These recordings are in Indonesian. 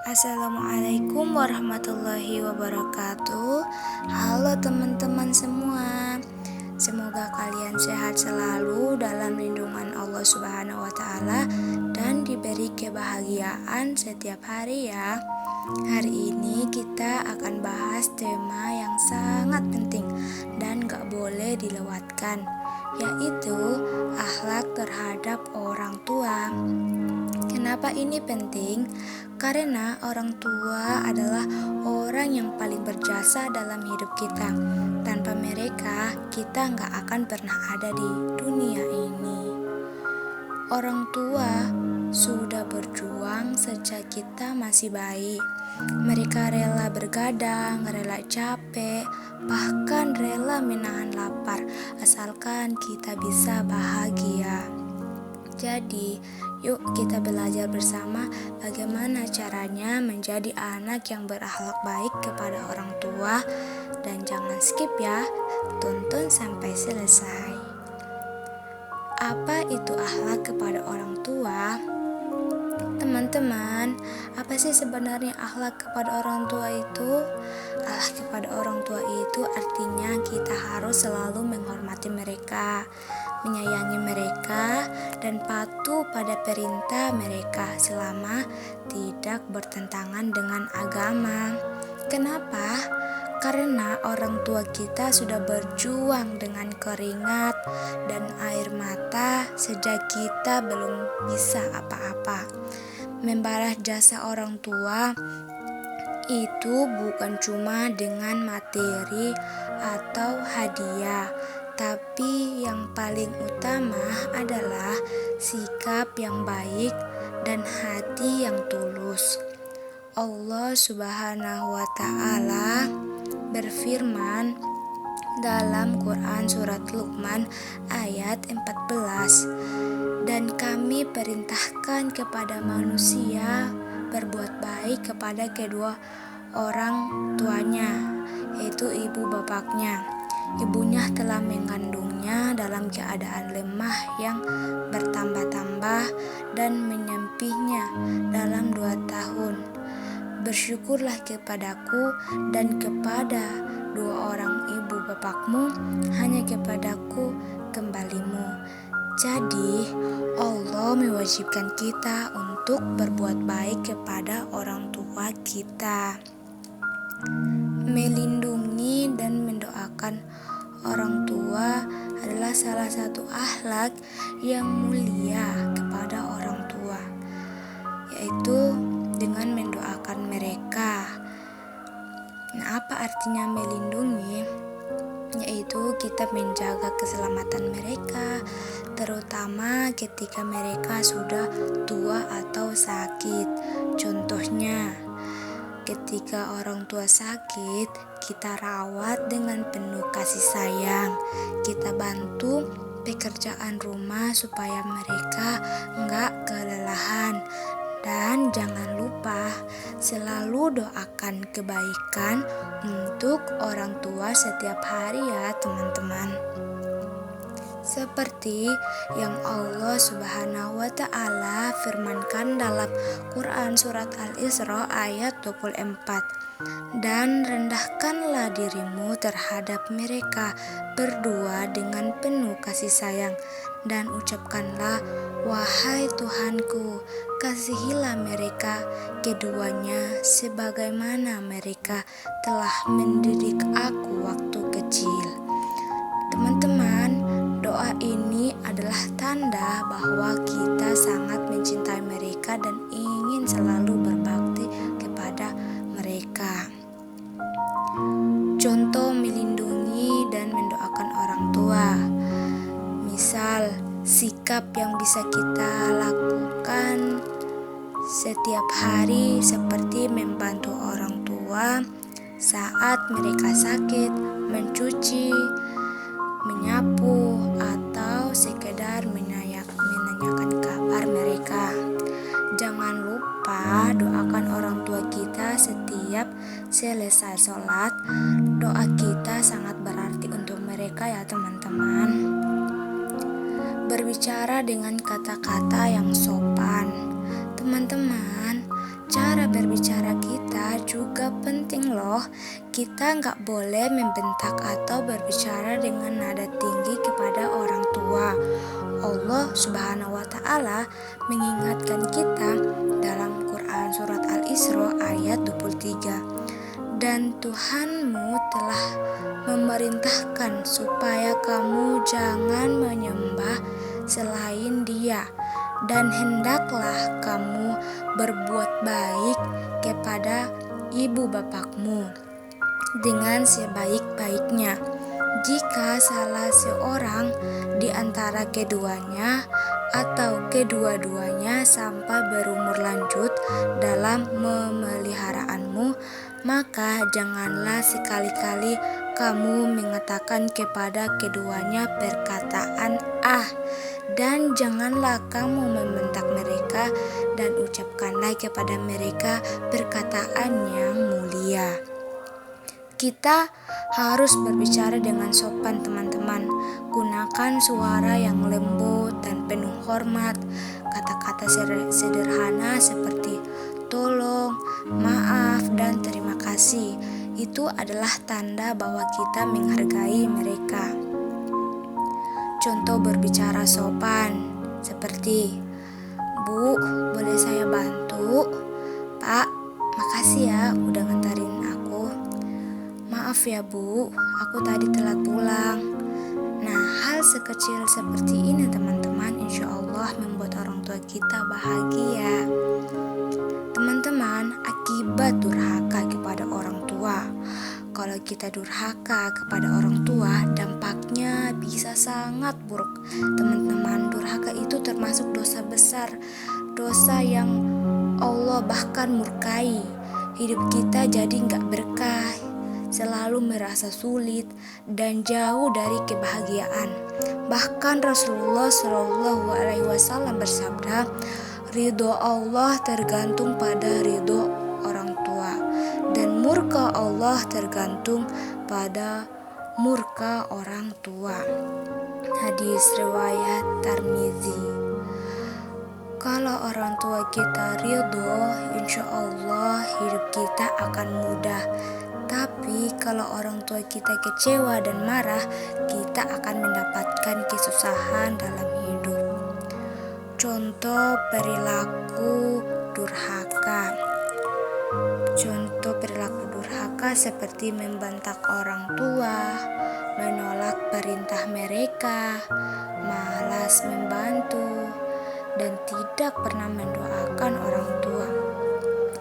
Assalamualaikum warahmatullahi wabarakatuh. Halo teman-teman semua. Semoga kalian sehat selalu dalam lindungan Allah Subhanahu wa taala dan diberi kebahagiaan setiap hari ya. Hari ini kita akan bahas tema yang sangat penting dan gak boleh dilewatkan, yaitu akhlak terhadap orang tua. Kenapa ini penting? Karena orang tua adalah orang yang paling berjasa dalam hidup kita. Tanpa mereka, kita nggak akan pernah ada di dunia ini. Orang tua sudah berjuang sejak kita masih bayi. Mereka rela bergadang, rela capek, bahkan rela menahan lapar, asalkan kita bisa bahagia. Jadi, yuk kita belajar bersama bagaimana caranya menjadi anak yang berakhlak baik kepada orang tua. Dan jangan skip ya, tonton sampai selesai. Apa itu akhlak kepada orang tua? Teman-teman, apa sih sebenarnya akhlak kepada orang tua itu? Akhlak kepada orang tua itu artinya kita harus selalu menghormati mereka, menyayangi mereka, dan patuh pada perintah mereka selama tidak bertentangan dengan agama. Kenapa? Karena orang tua kita sudah berjuang dengan keringat dan air mata sejak kita belum bisa apa-apa. Membalas jasa orang tua itu bukan cuma dengan materi atau hadiah, tapi yang paling utama adalah sikap yang baik dan hati yang tulus. Allah Subhanahu wa taala berfirman dalam Quran surat Luqman ayat 14, dan kami perintahkan kepada manusia berbuat baik kepada kedua orang tuanya, yaitu ibu bapaknya. Ibunya telah mengandungnya dalam keadaan lemah yang bertambah-tambah dan menyempihnya dalam 2 tahun. Bersyukurlah kepadaku dan kepada 2 orang ibu bapakmu, hanya kepadaku kembalimu. Jadi, Allah mewajibkan kita untuk berbuat baik kepada orang tua kita. Melindungi dan mendoakan orang tua adalah salah satu akhlak yang mulia kepada orang tua, yaitu dengan mendoakan mereka. Nah, apa artinya melindungi? Yaitu kita menjaga keselamatan mereka, terutama ketika mereka sudah tua atau sakit. Contohnya, ketika orang tua sakit, kita rawat dengan penuh kasih sayang. Kita bantu pekerjaan rumah supaya mereka nggak kelelahan. Dan jangan lupa selalu doakan kebaikan untuk orang tua setiap hari ya teman-teman. Seperti yang Allah Subhanahu wa taala firmankan dalam Quran surat Al-Isra ayat 24. Dan rendahkanlah dirimu terhadap mereka berdua dengan penuh kasih sayang, dan ucapkanlah, wahai Tuhanku, kasihilah mereka keduanya sebagaimana mereka telah mendidik aku waktu kecil. Teman-teman, doa ini adalah tanda bahwa kita sangat mencintai mereka dan ingin selalu berbakti kepada mereka. Contoh melindungi dan mendoakan orang tua. Misal, sikap yang bisa kita lakukan setiap hari seperti membantu orang tua saat mereka sakit, mencuci, menyapu, atau sekedar menanyakan kabar mereka. Jangan lupa doakan orang tua kita setiap selesai sholat. Doa kita sangat berarti untuk mereka ya teman-teman. Berbicara dengan kata-kata yang sopan. Teman-teman, cara berbicara kita juga penting loh. Kita nggak boleh membentak atau berbicara dengan nada tinggi kepada orang tua. Allah Subhanahu wa Ta'ala mengingatkan kita dalam Quran Surat Al-Isra ayat 23. Dan Tuhanmu telah memerintahkan supaya kamu jangan menyembah selain Dia, dan hendaklah kamu berbuat baik kepada ibu bapakmu dengan sebaik-baiknya. Jika salah seorang di antara keduanya atau kedua-duanya sampai berumur lanjut dalam memeliharaanmu, maka janganlah sekali-kali kamu mengatakan kepada keduanya perkataan "ah", dan janganlah kamu membentak mereka, dan ucapkanlah kepada mereka perkataan yang mulia. Kita harus berbicara dengan sopan, teman-teman. Gunakan suara yang lembut dan penuh hormat. Kata-kata sederhana seperti tolong, maaf, dan terima kasih itu adalah tanda bahwa kita menghargai mereka. Contoh berbicara sopan seperti, "Bu, boleh saya bantu?" "Pak, makasih ya udah ngantarin aku." "Maaf ya Bu, aku tadi telat pulang." Nah, hal sekecil seperti ini teman-teman, insya Allah membuat orang tua kita bahagia. Teman-teman, akibat durhaka kepada orang tua. Kalau kita durhaka kepada orang tua, dampaknya bisa sangat buruk. Teman-teman, durhaka itu termasuk dosa besar, dosa yang Allah bahkan murkai. Hidup kita jadi gak berkah, selalu merasa sulit dan jauh dari kebahagiaan. Bahkan Rasulullah SAW bersabda, ridho Allah tergantung pada ridho orang tua, dan murka Allah tergantung pada murka orang tua. Hadis riwayat Tirmizi. Kalau orang tua kita ridho, insya Allah hidup kita akan mudah. Tapi kalau orang tua kita kecewa dan marah, kita akan mendapatkan kesusahan dalam hidup. Contoh perilaku durhaka. Contoh perilaku durhaka seperti membentak orang tua, menolak perintah mereka, malas membantu, dan tidak pernah mendoakan orang tua.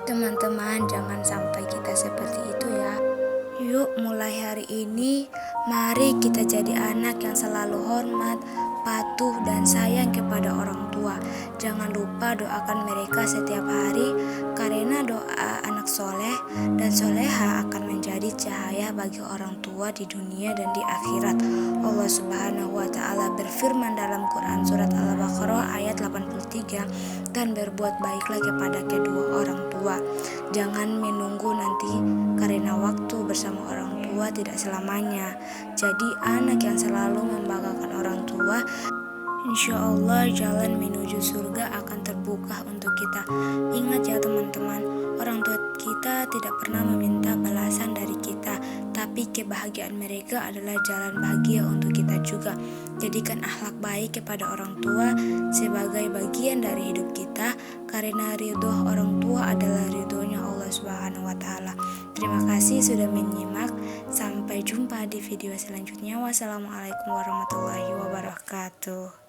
Teman-teman, jangan sampai kita seperti itu ya. Yuk, mulai hari ini mari kita jadi anak yang selalu hormat, patuh, dan sayang kepada orang tua. Jangan lupa doakan mereka setiap hari, karena doa anak soleh dan soleha akan menjadi cahaya bagi orang tua di dunia dan di akhirat. Allah Subhanahu wa Ta'ala berfirman dalam Quran Surat Al-Baqarah ayat 83, dan berbuat baiklah kepada kedua orang tua. Jangan menunggu nanti, karena waktu bersama orang tua tidak selamanya. Jadi anak yang selalu membanggakan orang tua, insya Allah jalan menuju surga akan terbuka untuk kita. Ingat ya teman-teman, orang tua kita tidak pernah meminta balasan dari kita, tapi kebahagiaan mereka adalah jalan bahagia untuk kita juga. Jadikan akhlak baik kepada orang tua sebagai bagian dari hidup kita, karena ridho orang tua adalah ridhonya Allah Subhanahu wa Ta'ala. Terima kasih sudah menyimak. Sampai jumpa di video selanjutnya. Wassalamualaikum warahmatullahi wabarakatuh.